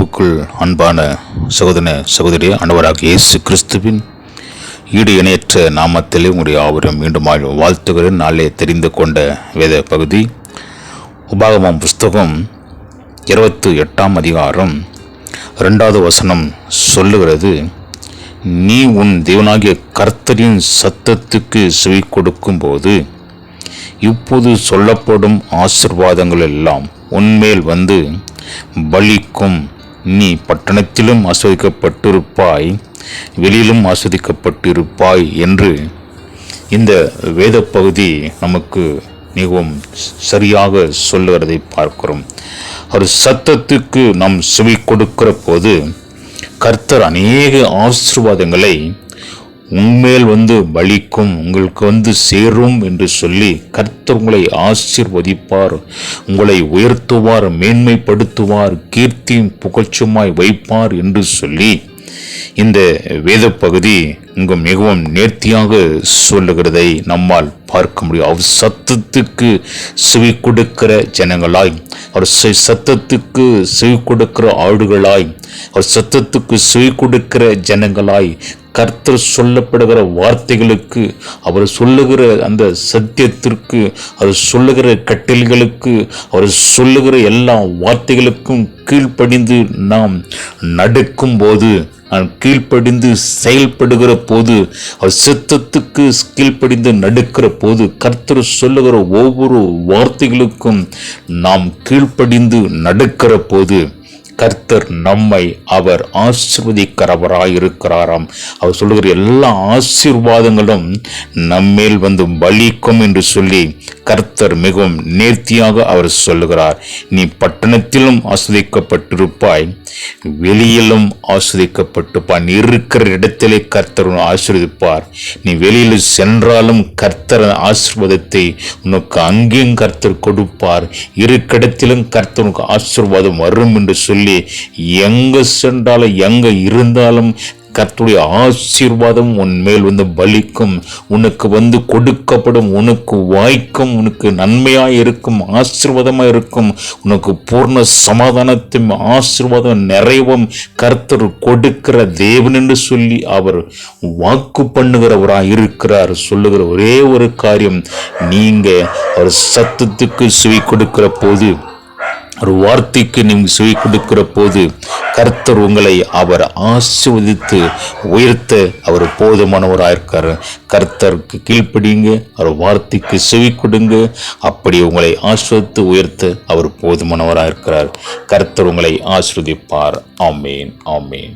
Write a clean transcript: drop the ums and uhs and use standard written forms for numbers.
கிறிஸ்துவுக்குள் அன்பான சகோதரி ஆண்டவராக இயேசு கிறிஸ்துவின் ஈடு இணையற்ற நாமத்திலே உங்களுடைய ஆவரம் மீண்டுமாக வாழ்த்துகிறேன். நாளே தெரிந்து கொண்ட வேத பகுதி உபாகமம் புஸ்தகம் 28ஆம் அதிகாரம் 2வது வசனம் சொல்லுகிறது, நீ உன் தேவனாகிய கர்த்தரின் சத்தத்துக்கு செவி கொடுக்கும் போது இப்போது சொல்லப்படும் ஆசீர்வாதங்கள் எல்லாம் உன்மேல் வந்து பலிக்கும். நீ பட்டணத்திலும் ஆஸ்வதிக்கப்பட்டிருப்பாய், வெளியிலும் ஆஸ்வதிக்கப்பட்டிருப்பாய் என்று இந்த வேத பகுதி நமக்கு மிகவும் சரியாக சொல்லுகிறதை பார்க்கிறோம். ஒரு சத்தத்துக்கு நாம் செவி கொடுக்கிற போது கர்த்தர் அநேக ஆசீர்வாதங்களை உண்மையில் வந்து பலிக்கும், உங்களுக்கு சேரும் என்று சொல்லி கர்த்தர் உங்களை ஆசீர்வதிப்பார், உங்களை உயர்த்துவார், மேன்மைப்படுத்துவார், கீர்த்தியும் புகழ்ச்சியுமாய் வைப்பார் என்று சொல்லி இந்த வேத பகுதி மிகவும் நேர்த்தியாக சொல்லுகிறதை நம்மால் பார்க்க முடியும். அவர் சத்தத்துக்கு செவி கொடுக்கிற ஜனங்களாய், அவர் சத்தத்துக்கு செவி கொடுக்கிற ஆடுகளாய், அவர் சத்தத்துக்கு செவி கொடுக்கிற ஜனங்களாய், கர்த்தர் சொல்லப்படுகிற வார்த்தைகளுக்கு, அவர் சொல்லுகிற அந்த சத்தியத்திற்கு, அவர் சொல்லுகிற கட்டளைகளுக்கு, அவர் சொல்லுகிற எல்லா வார்த்தைகளுக்கும் கீழ்ப்படிந்து நாம் நடக்கும் போது, நான் கீழ்ப்படிந்து செயல்படுகிற போது, அவர் சித்தத்துக்கு கீழ்ப்படிந்து நடக்கிற போது, கர்த்தர் சொல்லுகிற ஒவ்வொரு வார்த்தைகளுக்கும் நாம் கீழ்ப்படிந்து நடக்கிற போது கர்த்தர் நம்மை அவர் ஆசீர்வதிக்கிறவராயிருக்கிறாராம். அவர் சொல்லுகிற எல்லா ஆசீர்வாதங்களும் நம்மேல் வந்து பலிக்கும் என்று சொல்லி கர்த்தர் மிகவும் நேர்த்தியாக அவர் சொல்லுகிறார். நீ பட்டணத்திலும் ஆஸ்வதிக்கப்பட்டிருப்பாய், வெளியிலும் ஆஸ்வதிக்கப்பட்டிருப்பாய். நீ இருக்கிற இடத்திலே கர்த்தர் ஆசீர்வதிப்பார். நீ வெளியில் சென்றாலும் கர்த்தர் ஆசீர்வாதத்தை உனக்கு அங்கேயும் கர்த்தர் கொடுப்பார். இருக்கிடத்திலும் கர்த்தர் உனக்கு ஆசீர்வாதம் வரும் என்று சொல்லி எங்க சென்றாலும் எங்க இருந்தாலும் கர்த்தருடைய ஆசீர்வாதம் உன் மேல் வந்து பலிக்கும், உனக்கு வந்து கொடுக்கப்படும், உனக்கு வாய்க்கும், உனக்கு நன்மையாய் இருக்கும், ஆசீர்வாதமாய் இருக்கும், உனக்கு பூர்ண சமாதானத்தையும் ஆசீர்வாதம் நிறைவும் கர்த்தர் கொடுக்கிற தேவன் என்று சொல்லி அவர் வாக்கு பண்ணுகிறவராய் இருக்கிறார். சொல்லுகிற ஒரே ஒரு காரியம், நீங்க அவர் சத்தத்துக்கு செவி கொடுக்கிற போது, ஒரு வார்த்தைக்கு நீங்கள் செவி கொடுக்கிற போது கர்த்தர் உங்களை அவர் ஆசீர்வதித்து உயர்த்த அவர் போதுமானவராயிருக்காரு. கர்த்தருக்கு கீழ்ப்படிங்க, அவர் வார்த்தைக்கு செவி கொடுங்க, அப்படி உங்களை ஆசீர்வதித்து உயர்த்த அவர் போதுமானவராயிருக்கிறார். கர்த்தர் உங்களை ஆசீர்வதிப்பார். ஆமேன், ஆமேன்.